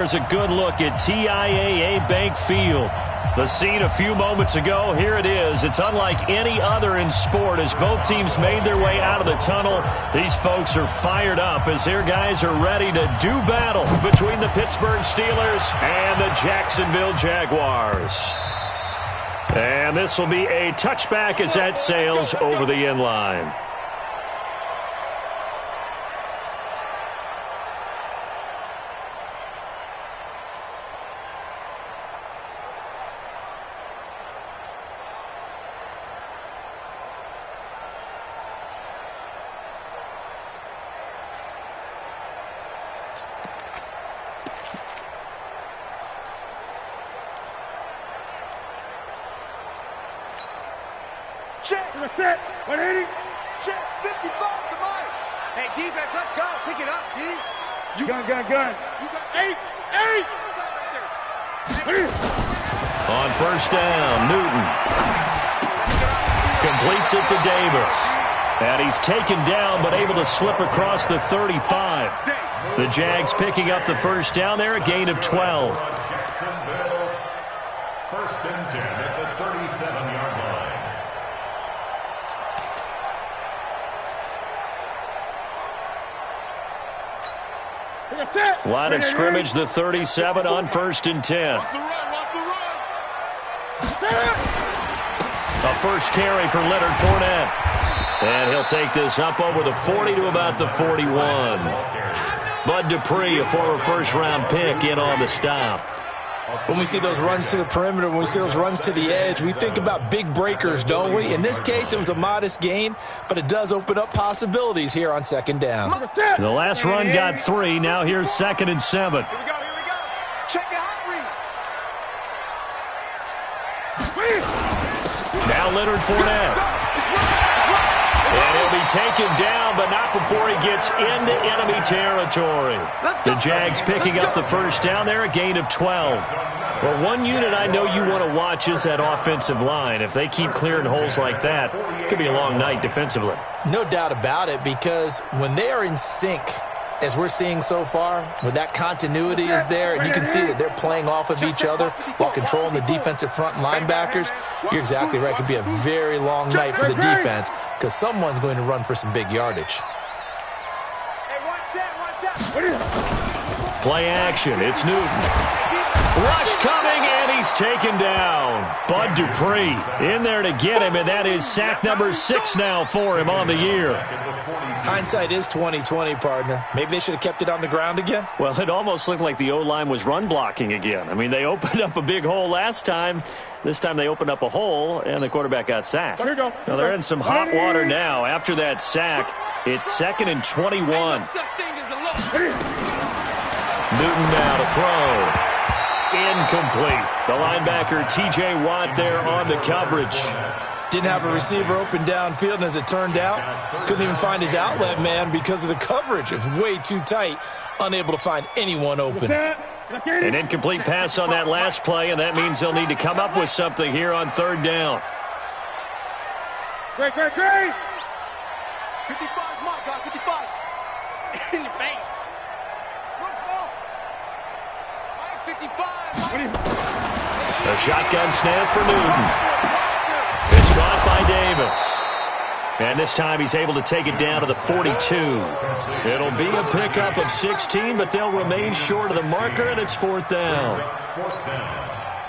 There's a good look at TIAA Bank Field. The scene a few moments ago, here it is. It's unlike any other in sport as both teams made their way out of the tunnel. These folks are fired up as their guys are ready to do battle between the Pittsburgh Steelers and the Jacksonville Jaguars. And this will be a touchback as that sails over the end line. Check. 180. Check. 55 to Mike. Hey, defense, let's go. Pick it up, D. You gun. You got 8. On first down, Newton completes it to Davis. And he's taken down but able to slip across the 35. The Jags picking up the first down there, a gain of 12. First and 10 at the 37-yard line. Line of scrimmage, the 37 on first and 10. Watch the run. A first carry for Leonard Fournette. And he'll take this up over the 40 to about the 41. Bud Dupree, a former first-round pick, in on the stop. When we see those runs to the perimeter, when we see those runs to the edge, we think about big breakers, don't we? In this case, it was a modest gain, but it does open up possibilities here on second down. The last run got 3. Now here's 2nd and 7. Here we go. Check the hot read. Now Leonard Fournette. And he'll be taken down, but not before he gets into enemy territory. The Jags picking up the first down there, a gain of 12. Well, one unit I know you want to watch is that offensive line. If they keep clearing holes like that, it could be a long night defensively. No doubt about it, because when they are in sync, as we're seeing so far, when that continuity is there, and you can see that they're playing off of each other while controlling the defensive front linebackers, you're exactly right. It could be a very long night for the defense because someone's going to run for some big yardage. Play action. It's Newton. Rush coming, and he's taken down. Bud Dupree in there to get him, and that is sack number 6 now for him on the year. Hindsight is 20/20, partner. Maybe they should have kept it on the ground again. Well, it almost looked like the O-line was run blocking again. I mean, they opened up a big hole last time. This time they opened up a hole, and the quarterback got sacked. Now they're in some hot water now. After that sack, it's 2nd and 21. Newton now to throw. Incomplete. The linebacker, T.J. Watt, there on the coverage. Didn't have a receiver open downfield, and as it turned out, couldn't even find his outlet man because of the coverage. It was way too tight, unable to find anyone open. An incomplete pass on that last play, and that means they'll need to come up with something here on 3rd down. Great. 55, Mike, got 55. In your face. Slow. 55. The shotgun snap for Newton. It's caught by Davis. And this time he's able to take it down to the 42. It'll be a pickup of 16, but they'll remain short of the marker, and it's 4th down.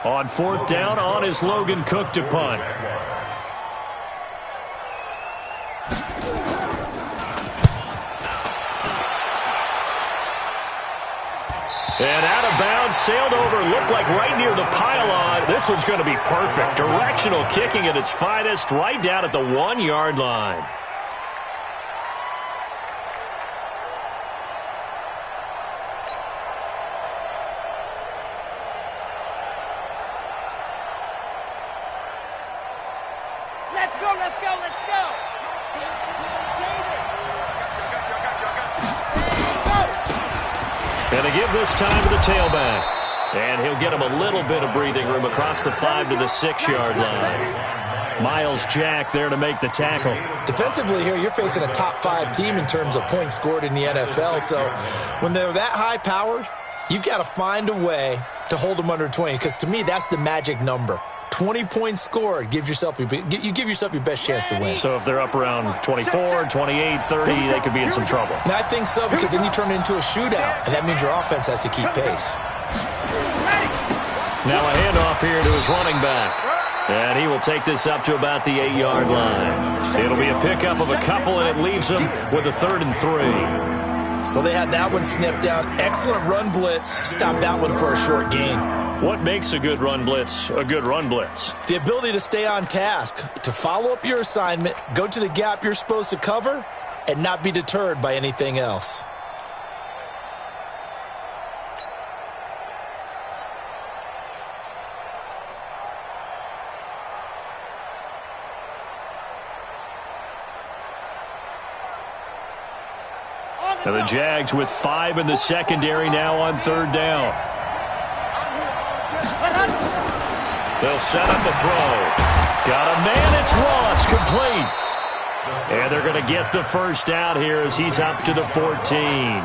On 4th down, on is Logan Cook to punt. And out of bounds, sailed over, looked like right near the pylon. This one's going to be perfect. Directional kicking at its finest, right down at the 1-yard line. Let's go. And they give this time to the tailback. And he'll get him a little bit of breathing room across the 5 to the 6-yard line. Miles Jack there to make the tackle. Defensively here, you're facing a top 5 team in terms of points scored in the NFL. So when they're that high-powered, you've got to find a way to hold them under 20, because to me, that's the magic number. 20 points scored, you give yourself your best chance to win. So if they're up around 24, 28, 30, they could be in some trouble. And I think so, because then you turn it into a shootout, and that means your offense has to keep pace. Now a handoff here to his running back. And he will take this up to about the 8-yard line. It'll be a pickup of a couple, and it leaves them with a 3rd and 3. Well, they had that one sniffed out. Excellent run blitz. Stop that one for a short gain. What makes a good run blitz a good run blitz? The ability to stay on task, to follow up your assignment, go to the gap you're supposed to cover, and not be deterred by anything else. And the Jags with 5 in the secondary now on 3rd down. They'll set up the throw. Got a man, it's Ross, complete. And they're going to get the first out here as he's up to the 14.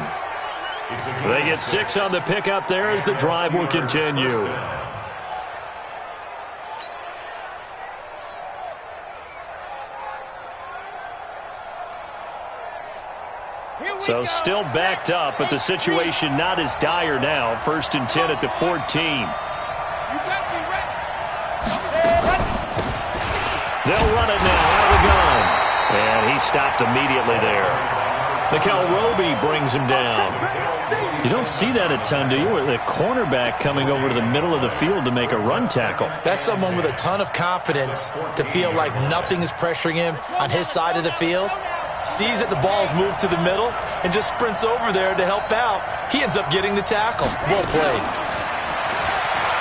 They get 6 on the pickup there as the drive will continue. So still backed up, but the situation not as dire now. 1st and 10 at the 14. They'll run it now out of the gun. And he stopped immediately there. Mikel Roby brings him down. You don't see that a ton, do you? With a cornerback coming over to the middle of the field to make a run tackle. That's someone with a ton of confidence to feel like nothing is pressuring him on his side of the field. Sees that the ball's moved to the middle and just sprints over there to help out. He ends up getting the tackle. Well played.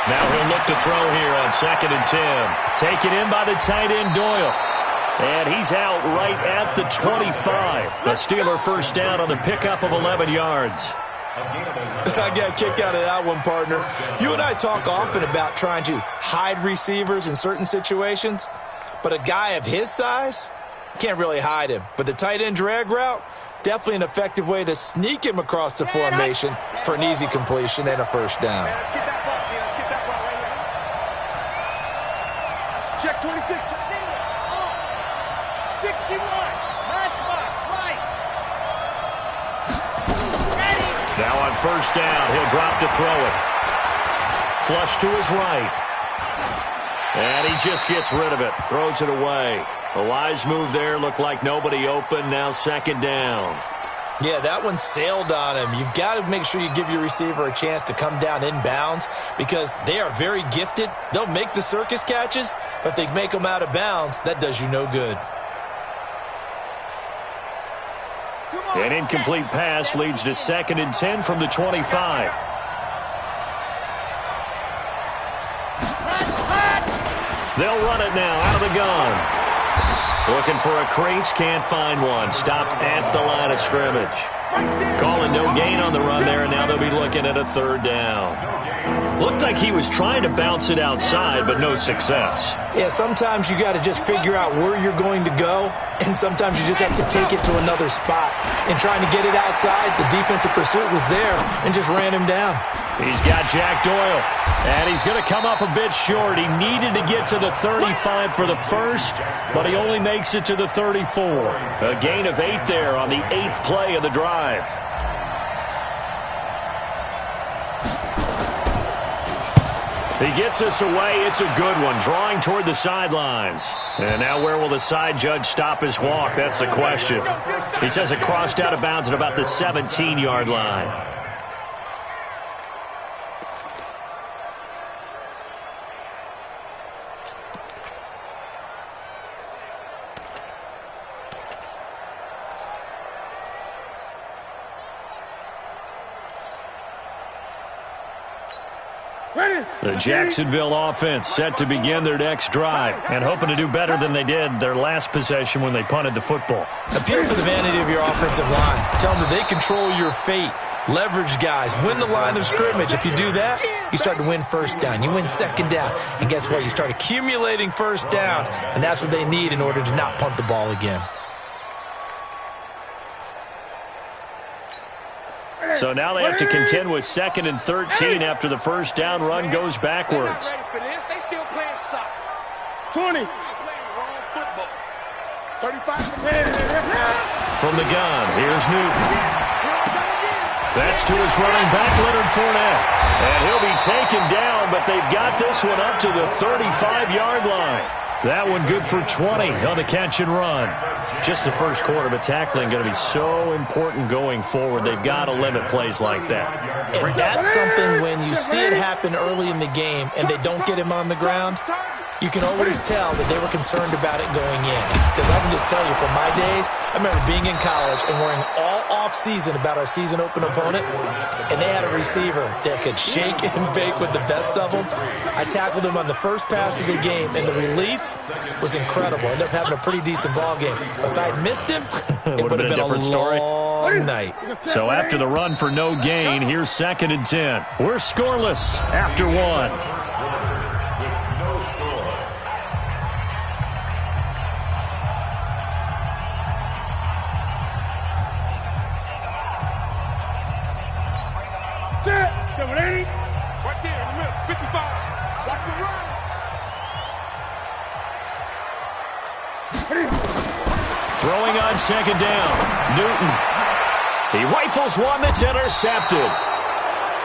Now he'll look to throw here on 2nd and 10. Taken in by the tight end Doyle. And he's out right at the 25. The Steeler first down on the pickup of 11 yards. I got a kick out of that one, partner. You and I talk often about trying to hide receivers in certain situations, but a guy of his size can't really hide him. But the tight end drag route, definitely an effective way to sneak him across the formation for an easy completion and a first down. Let's get that ball, man. Let's get that ball right here. Check 26. 61. Matchbox, right. Ready. Now on first down, he'll drop to throw it. Flush to his right. And he just gets rid of it. Throws it away. A wise move there. Looked like nobody open. Now 2nd down. Yeah, that one sailed on him. You've got to make sure you give your receiver a chance to come down inbounds because they are very gifted. They'll make the circus catches, but if they make them out of bounds, that does you no good. An incomplete pass leads to 2nd and 10 from the 25. They'll run it now out of the gun. Looking for a crease, can't find one. Stopped at the line of scrimmage. Calling no gain on the run there, and now they'll be looking at a 3rd down. Looked like he was trying to bounce it outside, but no success. Yeah, sometimes you got to just figure out where you're going to go, and sometimes you just have to take it to another spot. And trying to get it outside, the defensive pursuit was there and just ran him down. He's got Jack Doyle, and he's going to come up a bit short. He needed to get to the 35 for the first, but he only makes it to the 34. A gain of 8 there on the 8th play of the drive. He gets us away. It's a good one, drawing toward the sidelines. And now where will the side judge stop his walk? That's the question. He says it crossed out of bounds at about the 17-yard line. The Jacksonville offense set to begin their next drive and hoping to do better than they did their last possession when they punted the football. Appeal to the vanity of your offensive line. Tell them that they control your fate. Leverage guys. Win the line of scrimmage. If you do that, you start to win first down. You win 2nd down. And guess what? You start accumulating first downs. And that's what they need in order to not punt the ball again. So now they have to contend with 2nd and 13 after the first down run goes backwards. They're not ready for this. They still playing soccer. 20. They're playing wrong football. 35. From the gun, here's Newton. That's to his running back, Leonard Fournette. And he'll be taken down, but they've got this one up to the 35-yard line. That one good for 20 on the catch and run. Just the first quarter, but tackling going to be so important going forward. They've got to limit plays like that. And that's something when you see it happen early in the game and they don't get him on the ground, you can always tell that they were concerned about it going in. Because I can just tell you from my days, I remember being in college and worrying all off-season about our season-open opponent, and they had a receiver that could shake and bake with the best of them. I tackled him on the first pass of the game, and the relief was incredible. I ended up having a pretty decent ball game. But if I had missed him, it would have been a different story. Long night. So after the run for no gain, here's 2nd and 10. We're scoreless after one. Right there in the middle, 55. Watch the run. Throwing on 2nd down, Newton. He rifles one that's intercepted.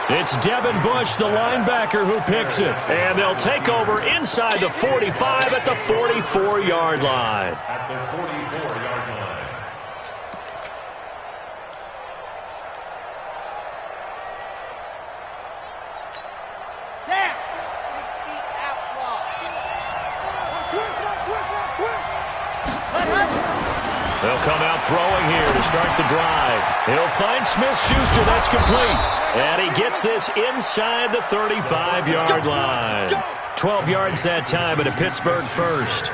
It's Devin Bush, the linebacker, who picks it. And they'll take over inside the 45 at the 44-yard line. At the 44-yard line. Down. 60 outlaw. They'll come out throwing here to start the drive. He'll find Smith-Schuster. That's complete. And he gets this inside the 35-yard line. 12 yards that time, and a Pittsburgh first.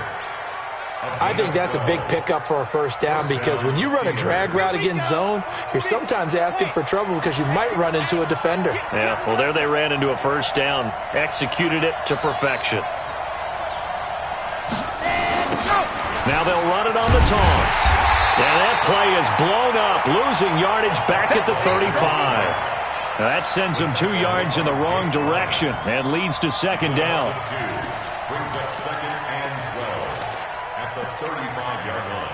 I think that's a big pickup for a first down because when you run a drag route against zone, you're sometimes asking for trouble because you might run into a defender. Yeah, well, there they ran into a first down. Executed it to perfection. Now they'll run it on the toss. And that play is blown up, losing yardage back at the 35. Now that sends them 2 yards in the wrong direction and leads to 2nd down. Brings up 2nd and 12 at the 35-yard line.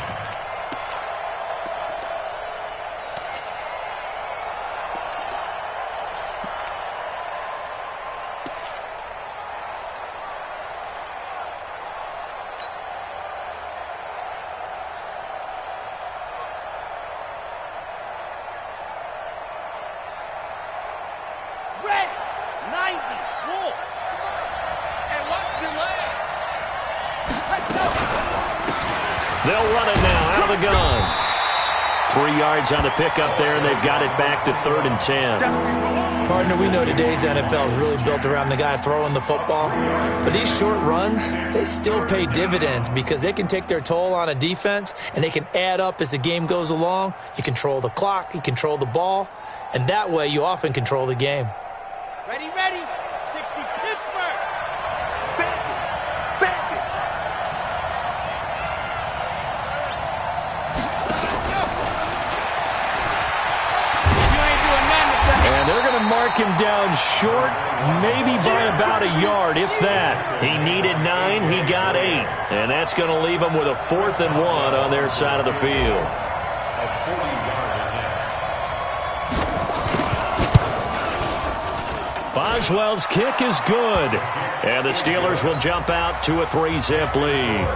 Red. 90. Wolf. And watch the leg. They'll run it now out of the gun. 3 yards on the pickup there, and they've got it back to 3rd and 10. Partner, we know today's NFL is really built around the guy throwing the football. But these short runs, they still pay dividends because they can take their toll on a defense, and they can add up as the game goes along. You control the clock, you control the ball, and that way you often control the game. Ready, ready. 60 Pittsburgh. Back it. Back it. You ain't doing nothing today. And they're going to mark him down short, maybe by about a yard, if that. He needed 9, he got 8. And that's going to leave him with a 4th and 1 on their side of the field. A 40-yard attempt. Boswell's kick is good. And the Steelers will jump out to a 3-zip lead.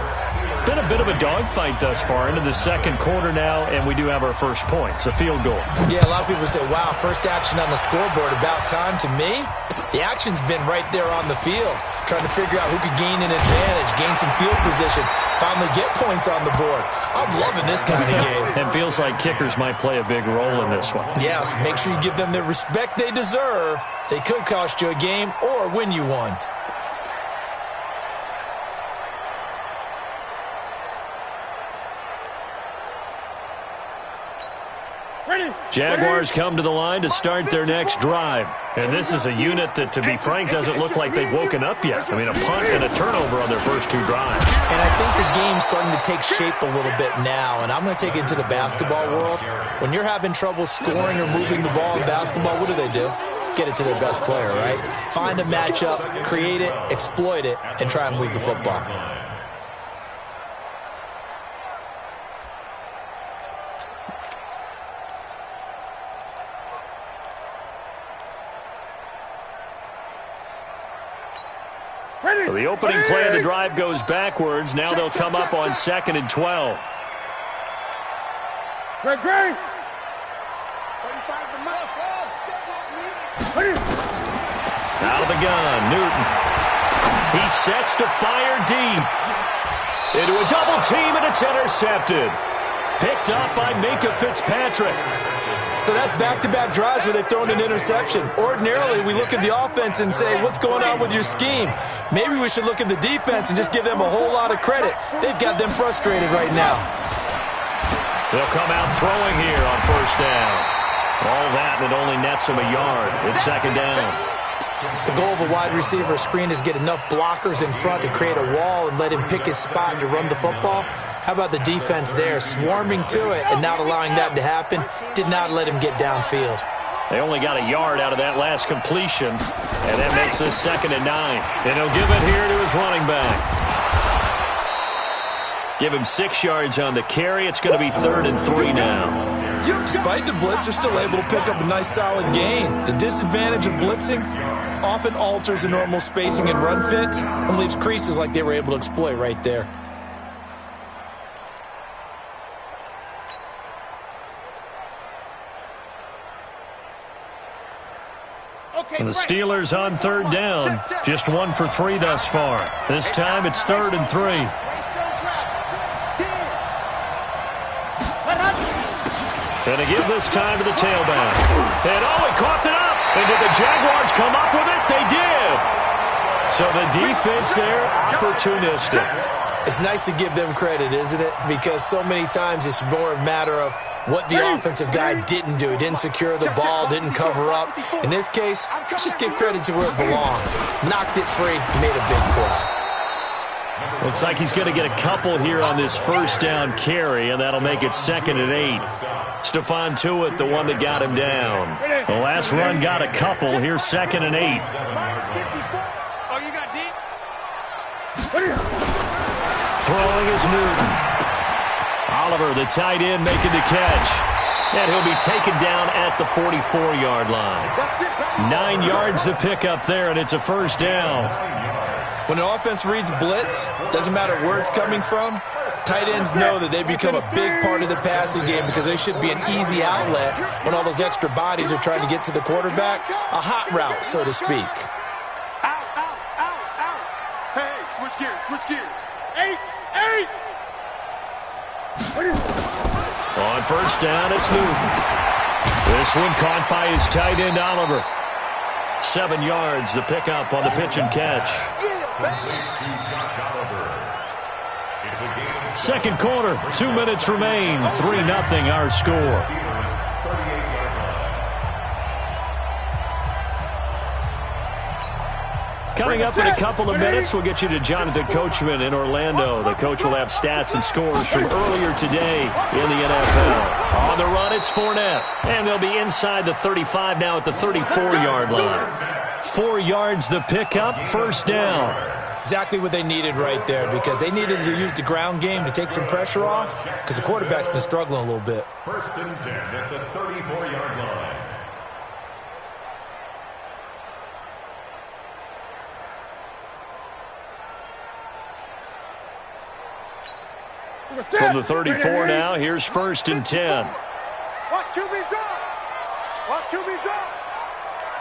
Been a bit of a dogfight thus far into the 2nd quarter now, and we do have our first points, a field goal. Yeah, a lot of people say, wow, first action on the scoreboard, about time. To me, the action's been right there on the field, trying to figure out who could gain an advantage, gain some field position, finally get points on the board. I'm loving this kind of game. It feels like kickers might play a big role in this one. Yes, make sure you give them the respect they deserve. They could cost you a game or win you one. Ready. Jaguars come to the line to start their next drive. And this is a unit that, to be frank, doesn't look like they've woken up yet. I mean, a punt and a turnover on their first two drives. And I think the game's starting to take shape a little bit now. And I'm going to take it to the basketball world. When you're having trouble scoring or moving the ball in basketball, what do? Get it to their best player, right? Find a matchup, create it, exploit it, and try and move the football. So the opening play of the drive goes backwards. Now they'll come up on 2nd and 12. Great. Out of the gun, Newton. He sets to fire deep. Into a double team, and it's intercepted. Picked up by Minkah Fitzpatrick. So that's back-to-back drives where they've thrown an interception. Ordinarily, we look at the offense and say, what's going on with your scheme? Maybe we should look at the defense and just give them a whole lot of credit. They've got them frustrated right now. They'll come out throwing here on first down. All that, and it only nets them a yard. It's 2nd down. The goal of a wide receiver screen is get enough blockers in front to create a wall and let him pick his spot to run the football. How about the defense there, swarming to it and not allowing that to happen? Did not let him get downfield. They only got a yard out of that last completion, and that makes this 2nd and 9. And he'll give it here to his running back. Give him 6 yards on the carry. It's going to be 3rd and 3 now. Despite the blitz, they're still able to pick up a nice solid gain. The disadvantage of blitzing often alters the normal spacing and run fits and leaves creases like they were able to exploit right there. And the Steelers on 3rd down. Just 1 for 3 thus far. This time it's 3rd and 3. And to give this time to the tailback. And he coughed it up. And did the Jaguars come up with it? They did. So the defense there, opportunistic. It's nice to give them credit, isn't it? Because so many times it's more a matter of what the offensive guy didn't do. He didn't secure the ball, didn't cover up. In this case, let's just give credit to where it belongs. Knocked it free, made a big play. Looks like he's going to get a couple here on this first down carry, and that'll make it 2nd and 8. Stephon Tuitt, the one that got him down. The last run got a couple. Here's 2nd and 8. Oh, you got deep? Throwing is Newton. Oliver, the tight end, making the catch. And he'll be taken down at the 44-yard line. 9 yards to pick up there, and it's a first down. When an offense reads blitz, doesn't matter where it's coming from, tight ends know that they become a big part of the passing game because they should be an easy outlet when all those extra bodies are trying to get to the quarterback. A hot route, so to speak. Out. Hey, switch gears. 8. On first down, it's Newton. This one caught by his tight end, Oliver. 7 yards, the pickup on the pitch and catch. Second quarter, 2 minutes remain. 3-0 our score. Coming up in a couple of minutes, we'll get you to Jonathan Coachman in Orlando. The coach will have stats and scores from earlier today in the NFL. On the run, it's Fournette. And they'll be inside the 35 now at the 34-yard line. 4 yards the pickup, first down. Exactly what they needed right there because they needed to use the ground game to take some pressure off because the quarterback's been struggling a little bit. 1st and 10 at the 34-yard line. From the 34 now, here's 1st and 10. Watch QB drop.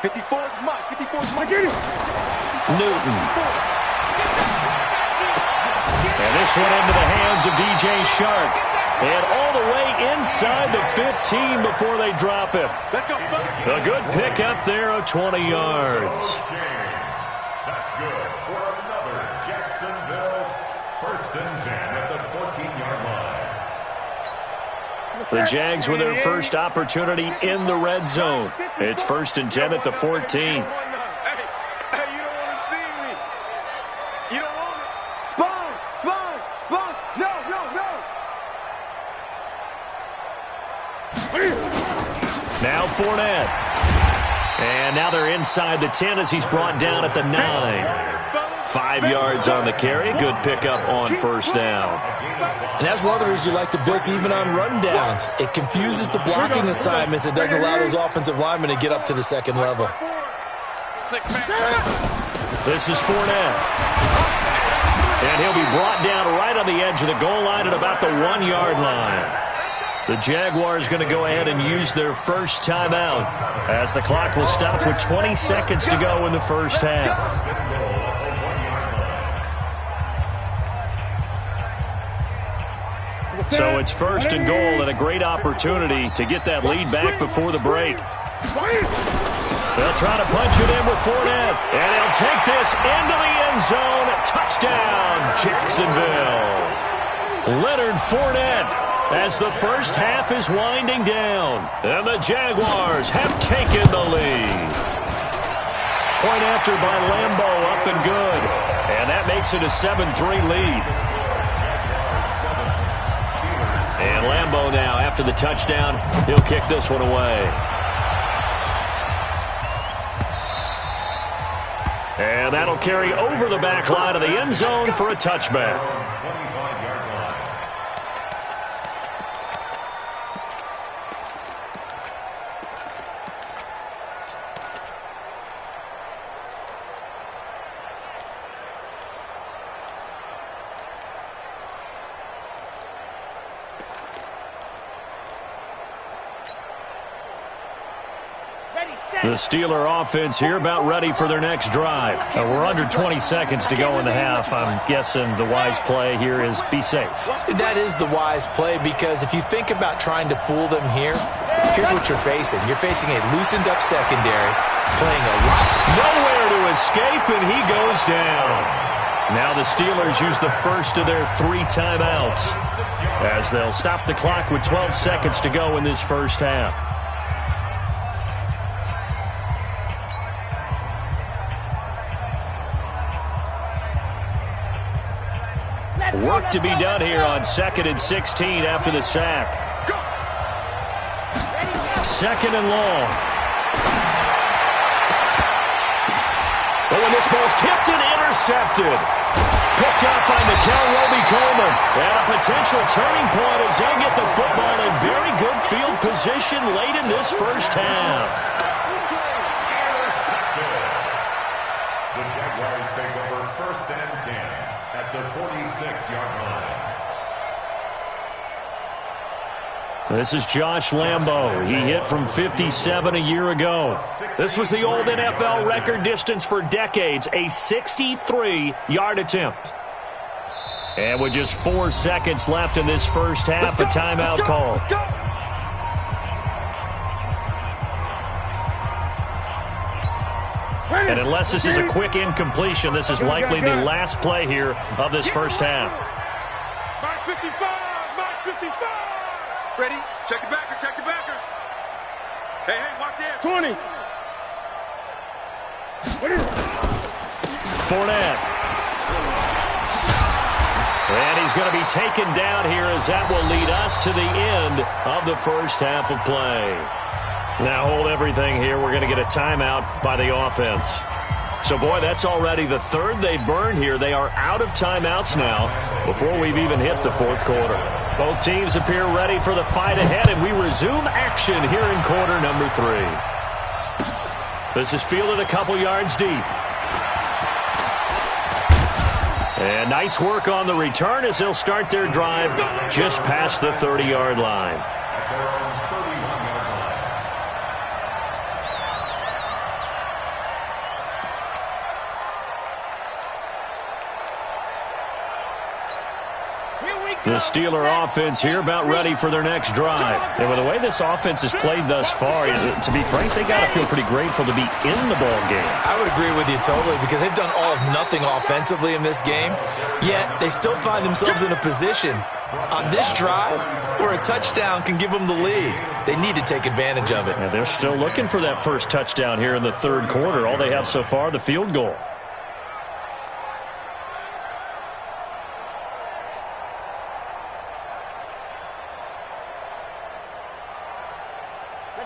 54's Mike. Get it. Newton. And this one into the hands of DJ Shark. And all the way inside the 15 before they drop him. Let's go. A good pickup there of 20 yards. That's good for another Jacksonville 1st and 10 at the 14-yard line. The Jags with their first opportunity in the red zone. It's 1st and 10 at the 14. Hey, you don't want to see me. You don't want it. Sponge. No. Now Fournette. And now they're inside the 10 as he's brought down at the 9. 5 yards on the carry. Good pickup on 1st down. And that's one of the reasons you like to blitz even on run downs. It confuses the blocking assignments. It doesn't allow those offensive linemen to get up to the second level. This is Fournette. And he'll be brought down right on the edge of the goal line at about the 1-yard line. The Jaguars going to go ahead and use their first timeout as the clock will stop with 20 seconds to go in the first half. So it's 1st and goal and a great opportunity to get that lead back before the break. They'll try to punch it in with Fournette. And he'll take this into the end zone. Touchdown, Jacksonville. Leonard Fournette as the first half is winding down. And the Jaguars have taken the lead. Point after by Lambo, up and good. And that makes it a 7-3 lead. And Lambo now, after the touchdown, he'll kick this one away. And that'll carry over the back line of the end zone for a touchback. The Steeler offense here about ready for their next drive. We're under 20 seconds to go in the half. I'm guessing the wise play here is be safe. That is the wise play because if you think about trying to fool them here, here's what you're facing. You're facing a loosened up secondary, playing a lot. Nowhere to escape, and he goes down. Now the Steelers use the first of their 3 timeouts as they'll stop the clock with 12 seconds to go in this first half. Work to be done here on 2nd and 16 after the sack. 2nd and long. Oh, and this ball's tipped and intercepted. Picked up by Nikel Roby-Coleman. And a potential turning point as they get the football in very good field position late in this first half. The Jaguars take over 1st and 10. At the 46-yard line. This is Josh Lambo. He hit from 57 a year ago. This was the old NFL record distance for decades, a 63-yard attempt. And with just 4 seconds left in this first half, a timeout call. And unless this is a quick incompletion, this is likely the last play here of this first half. Mark 55. Ready? Check the backer. Hey, watch that. 20. Fournette. And he's going to be taken down here as that will lead us to the end of the first half of play. Now hold everything here. We're going to get a timeout by the offense. So, boy, that's already the 3rd they've burned here. They are out of timeouts now before we've even hit the 4th quarter. Both teams appear ready for the fight ahead, and we resume action here in quarter number 3. This is fielded a couple yards deep. And nice work on the return as they'll start their drive just past the 30-yard line. The Steeler offense here about ready for their next drive. And with the way this offense has played thus far, to be frank, they got to feel pretty grateful to be in the ball game. I would agree with you totally because they've done all of nothing offensively in this game, yet they still find themselves in a position on this drive where a touchdown can give them the lead. They need to take advantage of it. And they're still looking for that first touchdown here in the third quarter. All they have so far, the field goal.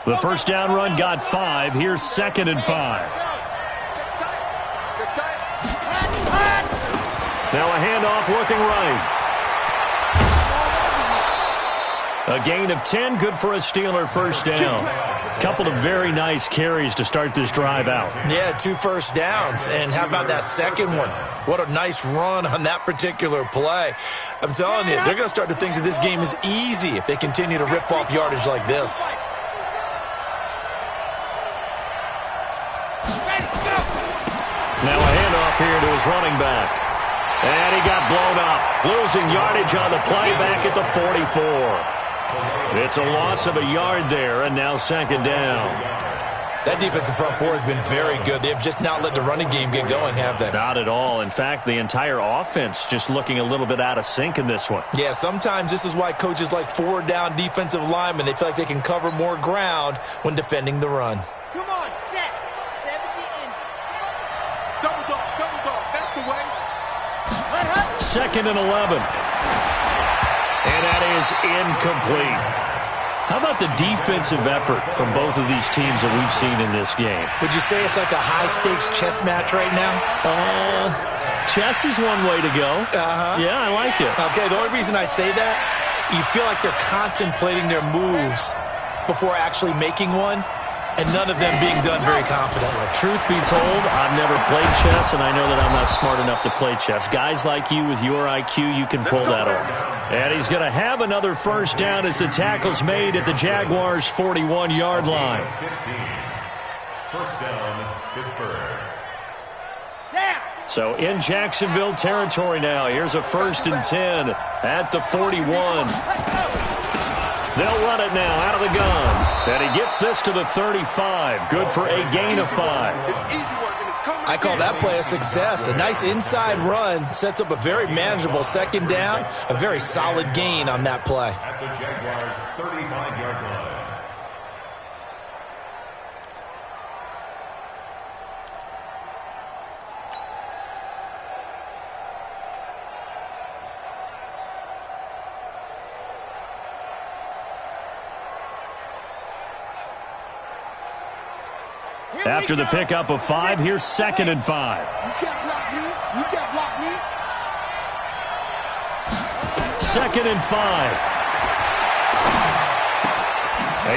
The first down run got 5. Here's 2nd and 5. Now a handoff looking right. A gain of 10, good for a Steeler first down. Couple of very nice carries to start this drive out. Yeah, 2 first downs. And how about that second one? What a nice run on that particular play. I'm telling you, they're going to start to think that this game is easy if they continue to rip off yardage like this. Now a handoff here to his running back. And he got blown up. Losing yardage on the play back at the 44. It's a loss of a yard there, and now 2nd down. That defensive front four has been very good. They have just not let the running game get going, have they? Not at all. In fact, the entire offense just looking a little bit out of sync in this one. Yeah, sometimes this is why coaches like forward-down defensive linemen, they feel like they can cover more ground when defending the run. Come on, set. 70 in. Double dog. That's the way. 2nd and 11. And that is incomplete. How about the defensive effort from both of these teams that we've seen in this game? Would you say it's like a high-stakes chess match right now? Chess is one way to go. Yeah, I like it. Okay, the only reason I say that, you feel like they're contemplating their moves before actually making one, and none of them being done very confidently. Truth be told, I've never played chess, and I know that I'm not smart enough to play chess. Guys like you with your IQ, you can pull that off. And he's going to have another first down as the tackle's made at the Jaguars' 41-yard line. 15. First down, Pittsburgh. So in Jacksonville territory now. Here's a 1st and 10 at the 41. They'll run it now out of the gun. And he gets this to the 35. Good for a gain of 5. I call that play a success. A nice inside run sets up a very manageable 2nd down. A very solid gain on that play. At the Jaguars' 35-yard line. After the pickup of 5, here's 2nd and 5. You can't block me. You can't block me. 2nd and 5.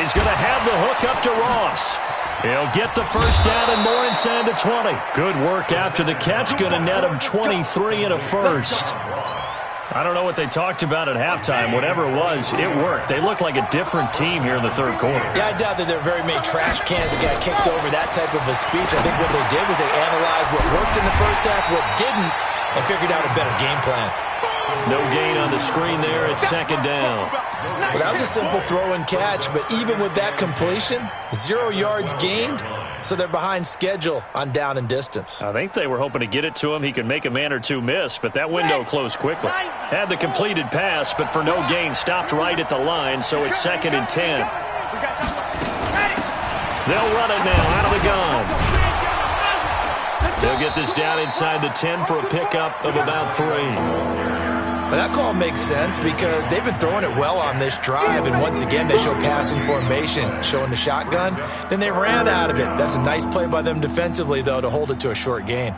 He's going to have the hook up to Ross. He'll get the first down and more inside the 20. Good work after the catch. Going to net him 23 and a first. I don't know what they talked about at halftime. Whatever it was, it worked. They look like a different team here in the third quarter. Yeah, I doubt that there are very many trash cans that got kicked over that type of a speech. I think what they did was they analyzed what worked in the first half, what didn't, and figured out a better game plan. No gain on the screen there. It's 2nd down. Well, that was a simple throw and catch, but even with that completion, 0 yards gained, so they're behind schedule on down and distance. I think they were hoping to get it to him. He could make a man or two miss, but that window closed quickly. Had the completed pass, but for no gain, stopped right at the line, so it's 2nd and 10. They'll run it now out of the gun. They'll get this down inside the 10 for a pickup of about 3. But that call makes sense because they've been throwing it well on this drive, and once again they show passing formation, showing the shotgun. Then they ran out of it. That's a nice play by them defensively, though, to hold it to a short gain.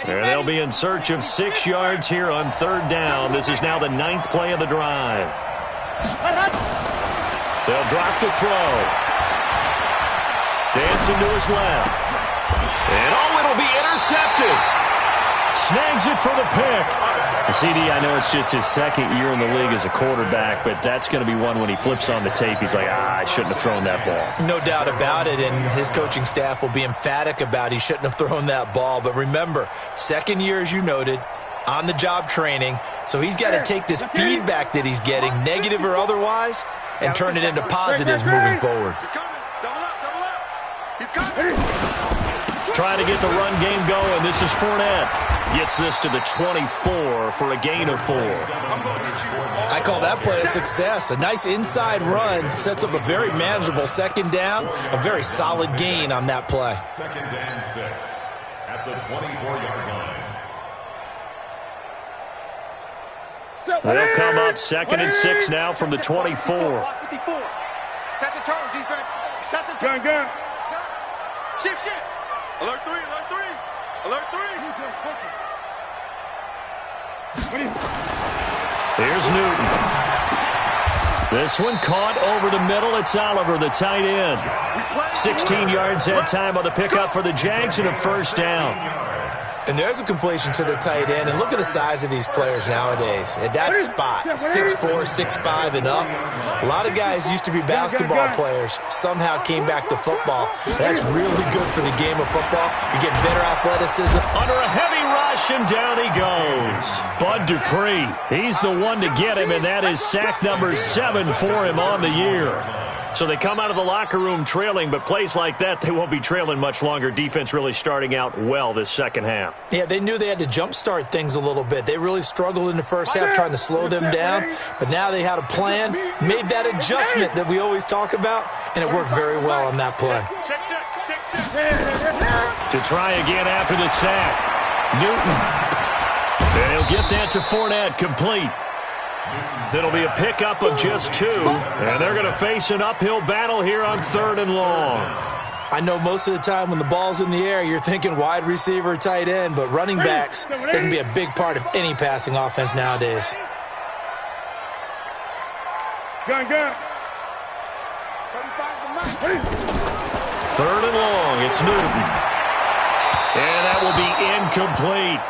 They'll be in search of 6 yards here on 3rd down. This is now the 9th play of the drive. They'll drop to throw. Dancing to his left. And it'll be intercepted. Snags it for the pick. CD, I know it's just his 2nd year in the league as a quarterback, but that's going to be one when he flips on the tape. He's like, I shouldn't have thrown that ball. No doubt about it, and his coaching staff will be emphatic about he shouldn't have thrown that ball. But remember, 2nd year, as you noted, on-the-job training, so he's got to take this feedback that he's getting, negative or otherwise, and turn it into positives moving forward. He's coming. Double up. He's coming. trying to get the run game going. This is Fournette. Gets this to the 24 for a gain of 4. I call that play a success. A nice inside run sets up a very manageable second down. A very solid gain on that play. Second and 6 at the 24-yard line. They'll come up 2nd and 6 now from the 24. Set the tone, defense. Set the tone. Gun. Shift. Alert 3. Alert 3. Here's Newton. This one caught over the middle. It's Oliver, the tight end. 16 yards that time on the pickup for the Jags and a first down. And there's a completion to the tight end. And look at the size of these players nowadays. At that spot, 6'4", 6'5", and up. A lot of guys used to be basketball players, somehow came back to football. That's really good for the game of football. You're getting better athleticism. Under a heavy rush, and down he goes. Bud Dupree, he's the one to get him, and that is sack number 7 for him on the year. So they come out of the locker room trailing, but plays like that, they won't be trailing much longer. Defense really starting out well this second half. Yeah, they knew they had to jumpstart things a little bit. They really struggled in the first half trying to slow them down, but now they had a plan, made that adjustment that we always talk about, and it worked very well on that play. To try again after the sack. Newton. And he'll get that to Fournette, complete. It'll be a pickup of just 2, and they're going to face an uphill battle here on 3rd and long. I know most of the time when the ball's in the air, you're thinking wide receiver, tight end, but running backs, they can be a big part of any passing offense nowadays. Gun. 3rd and long, it's Newton. And that will be incomplete.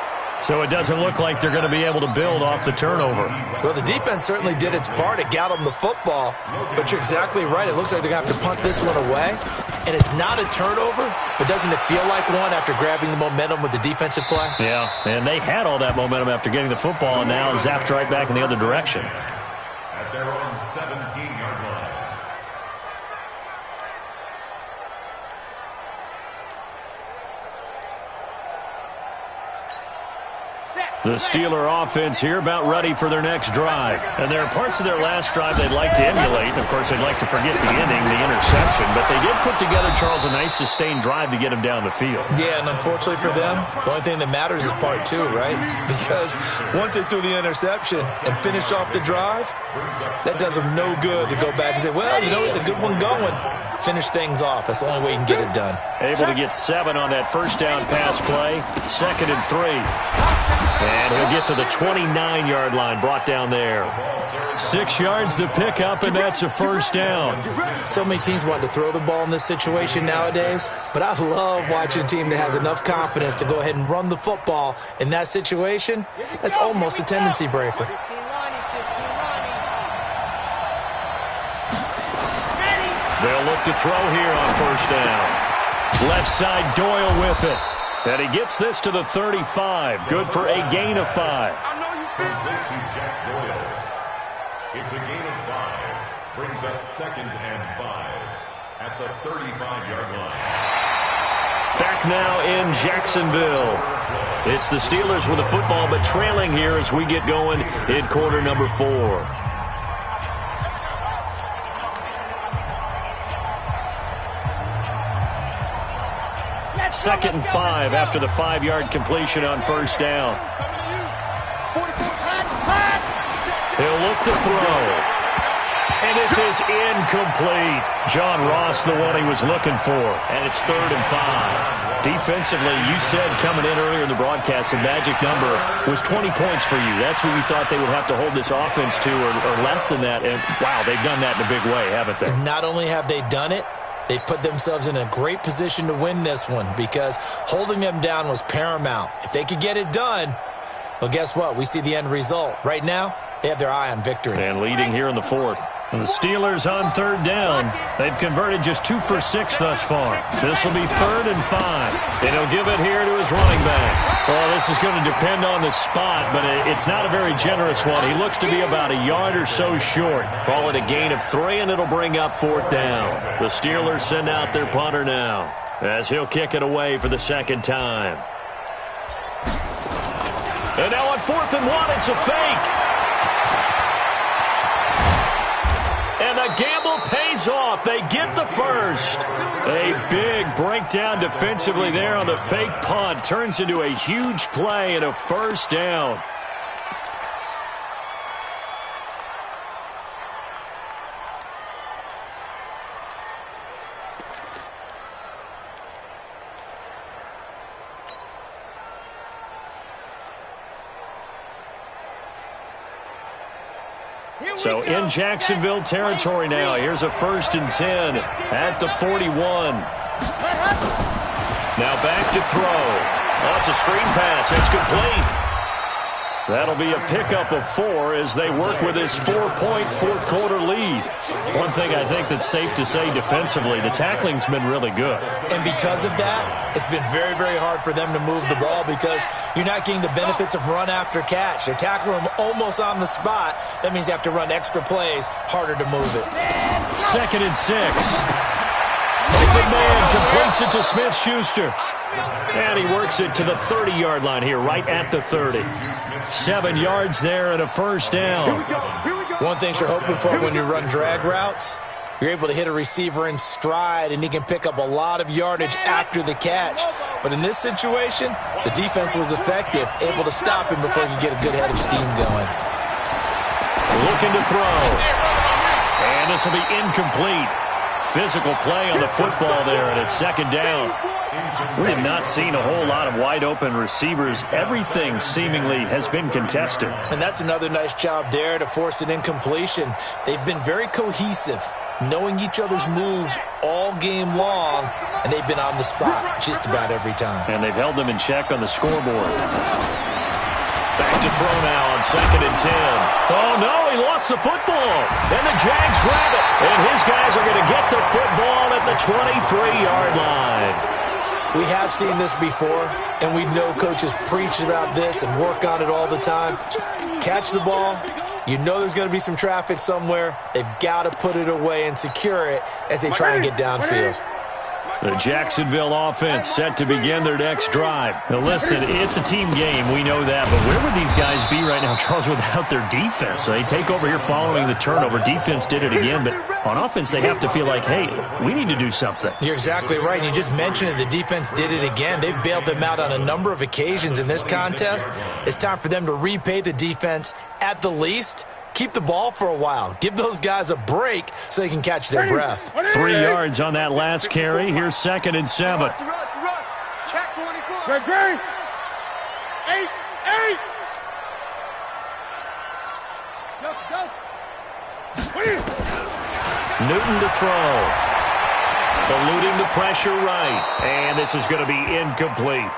So it doesn't look like they're going to be able to build off the turnover. Well, the defense certainly did its part. It got them the football. But you're exactly right. It looks like they're going to have to punt this one away. And it's not a turnover, but doesn't it feel like one after grabbing the momentum with the defensive play? Yeah, and they had all that momentum after getting the football, and now zapped right back in the other direction. At their own 17-yard line. The Steeler offense here about ready for their next drive. And there are parts of their last drive they'd like to emulate. Of course, they'd like to forget the ending, the interception. But they did put together, Charles, a nice sustained drive to get him down the field. Yeah, and unfortunately for them, the only thing that matters is part 2, right? Because once they threw the interception and finished off the drive, that does them no good to go back and say, well, you know, we had a good one going. Finish things off. That's the only way you can get it done. Able to get 7 on that first down pass play. 2nd and 3. And he'll get to the 29-yard line, brought down there. 6 yards the pickup, and that's a first down. So many teams want to throw the ball in this situation nowadays, but I love watching a team that has enough confidence to go ahead and run the football in that situation. That's almost a tendency breaker. They'll look to throw here on first down. Left side, Doyle with it. And he gets this to the 35. Good for a gain of 5. Complete to Jack Doyle. It's a gain of 5. Brings up 2nd and 5 at the 35-yard line. Back now in Jacksonville. It's the Steelers with the football, but trailing here as we get going in quarter number 4. 2nd and 5 after the 5-yard completion on first down. He'll look to throw. And this is incomplete. John Ross, the one he was looking for. And it's 3rd and 5. Defensively, you said coming in earlier in the broadcast, the magic number was 20 points for you. That's what we thought they would have to hold this offense to, or less than that. And, wow, they've done that in a big way, haven't they? Not only have they done it, they've put themselves in a great position to win this one because holding them down was paramount. If they could get it done, well, guess what? We see the end result. Right now, they have their eye on victory. And leading here in the 4th. And the Steelers on 3rd down. They've converted just 2 for 6 thus far. This will be 3rd and 5. And he'll give it here to his running back. Well, this is going to depend on the spot, but it's not a very generous one. He looks to be about a yard or so short. Call it a gain of 3, and it'll bring up 4th down. The Steelers send out their punter now. as he'll kick it away for the second time. And now on 4th and 1, it's a fake. And the gamble pays off. They get the first. A big breakdown defensively there on the fake punt. Turns into a huge play and a first down. So in Jacksonville territory now. Here's a 1st and 10 at the 41. Now back to throw. Oh, it's a screen pass. It's complete. That'll be a pickup of 4 as they work with this 4-point fourth-quarter lead. One thing I think that's safe to say defensively, the tackling's been really good. And because of that, it's been very, very hard for them to move the ball because you're not getting the benefits of run after catch. They're tackling them almost on the spot. That means you have to run extra plays, harder to move it. 2nd and 6. Open man completes it to Smith-Schuster. And he works it to the 30-yard line here, right at the 30. 7 yards there and a first down. One thing you're hoping for when you run drag routes, you're able to hit a receiver in stride, and he can pick up a lot of yardage after the catch. But in this situation, the defense was effective, able to stop him before he could get a good head of steam going. Looking to throw. And this will be incomplete. Physical play on the football there, and it's 2nd down. We have not seen a whole lot of wide-open receivers. Everything seemingly has been contested. And that's another nice job there to force an incompletion. They've been very cohesive, knowing each other's moves all game long, and they've been on the spot just about every time. And they've held them in check on the scoreboard. Back to throw now on 2nd and 10. Oh, no, he lost the football. And the Jags grab it. And his guys are going to get the football at the 23-yard line. We have seen this before, and we know coaches preach about this and work on it all the time. Catch the ball. You know there's going to be some traffic somewhere. They've got to put it away and secure it as they try and get downfield. The Jacksonville offense set to begin their next drive. Now listen, it's a team game. We know that. But where would these guys be right now, Charles, without their defense? So they take over here following the turnover. Defense did it again. But on offense, they have to feel like, hey, we need to do something. You're exactly right. And you just mentioned it. The defense did it again. They bailed them out on a number of occasions in this contest. It's time for them to repay the defense at the least. Keep the ball for a while. Give those guys a break so they can catch their breath. 3 yards on that last carry. Here's 2nd and 7. Check 24. Great. 8. Newton to throw. Eluding the pressure right. And this is going to be incomplete.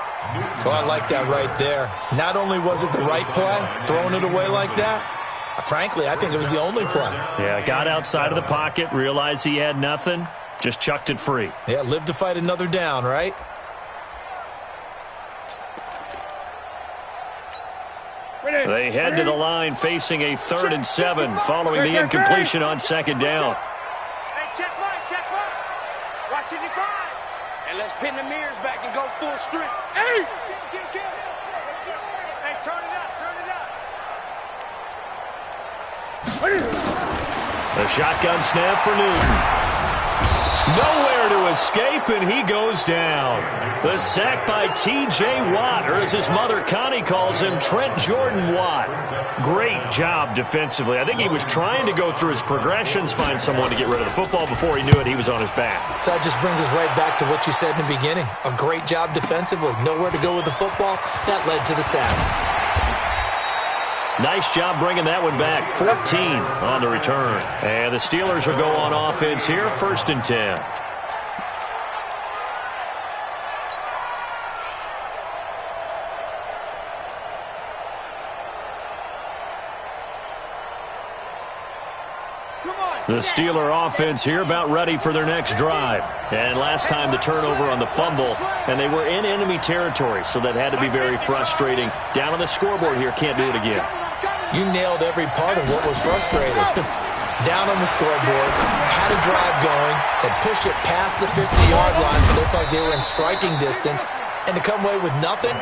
Oh, I like that right there. Not only was it the right play, throwing it away like that, frankly, I think it was the only play. Yeah, got outside of the pocket, realized he had nothing, just chucked it free. Yeah, live to fight another down, right? They head to the line facing a 3rd and 7 following the incompletion on 2nd down. Hey, check Mike. Watch it divide. And let's pin the mirrors back and go full strength. Hey! Hey, turn it up. A shotgun snap for Newton. Nowhere to escape, and he goes down. The sack by T.J. Watt, or as his mother Connie calls him, Trent Jordan Watt. Great job defensively. I think he was trying to go through his progressions, find someone to get rid of the football. Before he knew it, he was on his back. So that just brings us right back to what you said in the beginning. A great job defensively. Nowhere to go with the football. That led to the sack. Nice job bringing that one back. 14 on the return. And the Steelers will go on offense here, 1st and 10. The Steeler offense here about ready for their next drive. And last time the turnover on the fumble, and they were in enemy territory, so that had to be very frustrating. Down on the scoreboard here, can't do it again. You nailed every part of what was frustrating. down on the scoreboard, had a drive going, and pushed it past the 50-yard line so they felt like they were in striking distance, and to come away with nothing,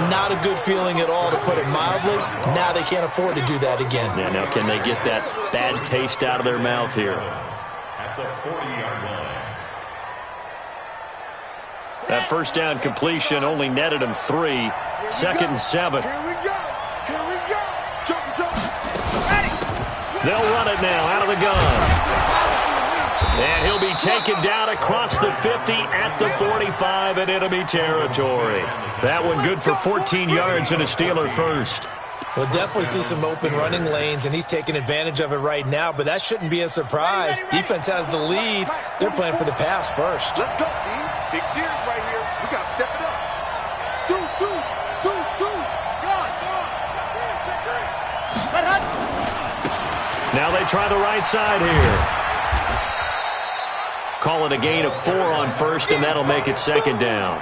not a good feeling at all, to put it mildly. Now they can't afford to do that again. Yeah, now can they get that bad taste out of their mouth here? At the 40-yard line. That first down completion only netted them 3. Second and 7. Here we go. Here we go. Jump, jump. They'll run it now out of the gun. And he'll be taken down across the 50 at the 45 in enemy territory. That one good for 14 yards and a Steeler first. We'll definitely see some open running lanes, and he's taking advantage of it right now, but that shouldn't be a surprise. Defense has the lead. They're playing for the pass first. Let's go, D. Big series right here. We got to step it up. Deuce. Now they try the right side here. Call it a gain of 4 on first, and that'll make it second down.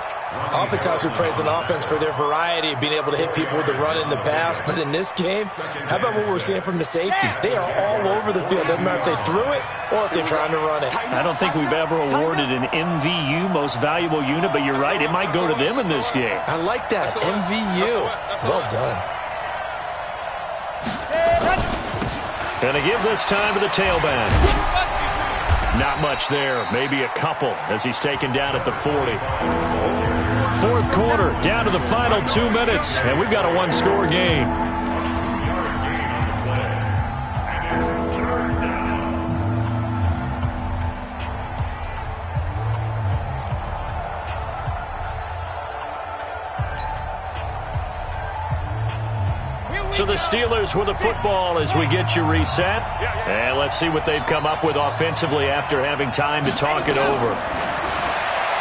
Oftentimes we praise an offense for their variety of being able to hit people with the run and the pass, but in this game, how about what we're seeing from the safeties? They are all over the field. Doesn't matter if they threw it or if they're trying to run it. I don't think we've ever awarded an MVU, most valuable unit, but you're right, it might go to them in this game. I like that, MVU. Well done. And they give this time to the tailback. Not much there, maybe a couple as he's taken down at the 40. Fourth quarter, down to the final 2 minutes, and we've got a one-score game. So the Steelers with the football as we get you reset. And let's see what they've come up with offensively after having time to talk it over.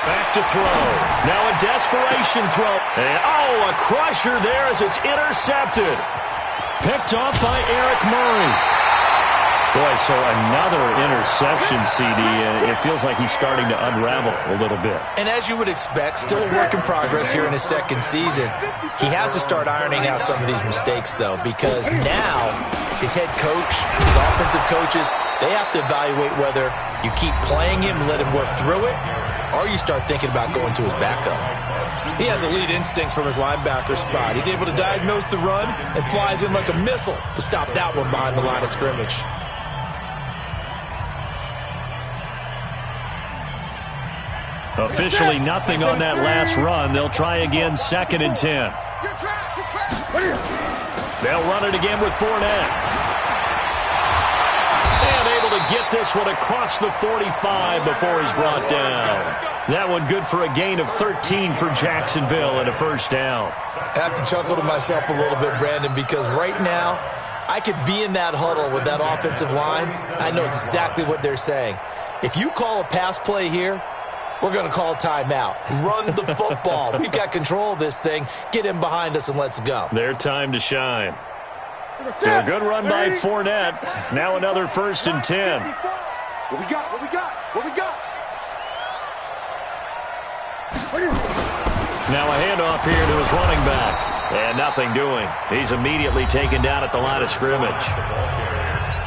Back to throw. Now a desperation throw. And a crusher there as it's intercepted. Picked off by Eric Murray. Boy, so another interception, CD. It feels like he's starting to unravel a little bit. And as you would expect, still a work in progress here in his second season. He has to start ironing out some of these mistakes, though, because now his head coach, his offensive coaches, they have to evaluate whether you keep playing him and let him work through it, or you start thinking about going to his backup. He has elite instincts from his linebacker spot. He's able to diagnose the run and flies in like a missile to stop that one behind the line of scrimmage. Officially nothing on that last run. They'll try again, 2nd and 10. They'll run it again with Fournette. And able to get this one across the 45 before he's brought down. That one good for a gain of 13 for Jacksonville and a first down. I have to chuckle to myself a little bit, Brandon, because right now I could be in that huddle with that offensive line. I know exactly what they're saying. If you call a pass play here, we're going to call timeout. Run the football. We've got control of this thing. Get him behind us and let's go. Their time to shine. So a good run by Fournette. Now another 1st and 10. What we got? Now a handoff here to his running back. And nothing doing. He's immediately taken down at the line of scrimmage.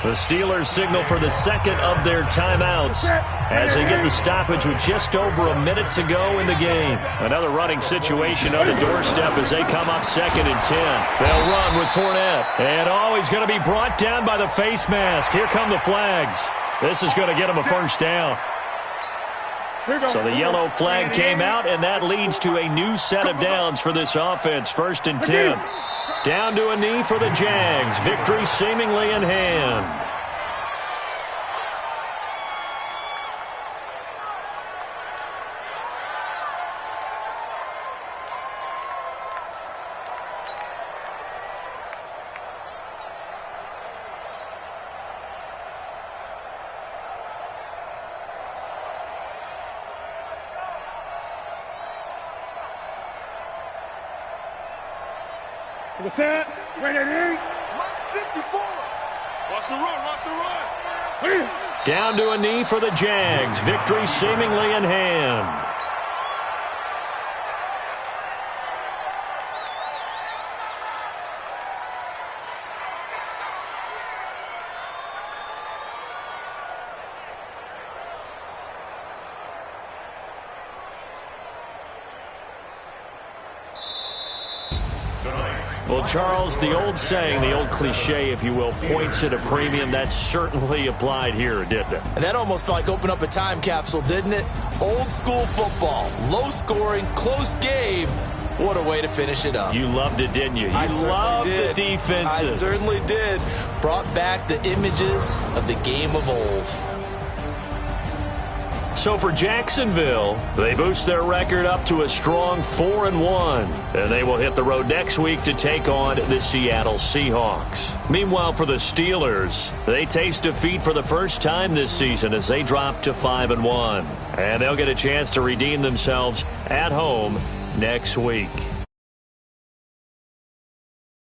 The Steelers signal for the second of their timeouts as they get the stoppage with just over a minute to go in the game. Another running situation on the doorstep as they come up 2nd and 10. They'll run with Fournette. And he's going to be brought down by the face mask. Here come the flags. This is going to get him a first down. So the yellow flag came out, and that leads to a new set of downs for this offense. 1st and 10. Down to a knee for the Jags. Victory seemingly in hand. What's that? Ready? Mike 54. Watch the run. Down to a knee for the Jags. Victory seemingly in hand. Well, Charles, the old saying, the old cliche, if you will, points at a premium, that certainly applied here, didn't it? And that almost felt like open up a time capsule, didn't it? Old school football, low scoring, close game. What a way to finish it up. You loved it, didn't you? I loved did. the defenses. I certainly did. Brought back the images of the game of old. So for Jacksonville, they boost their record up to a strong 4-1. And they will hit the road next week to take on the Seattle Seahawks. Meanwhile, for the Steelers, they taste defeat for the first time this season as they drop to 5-1. And they'll get a chance to redeem themselves at home next week.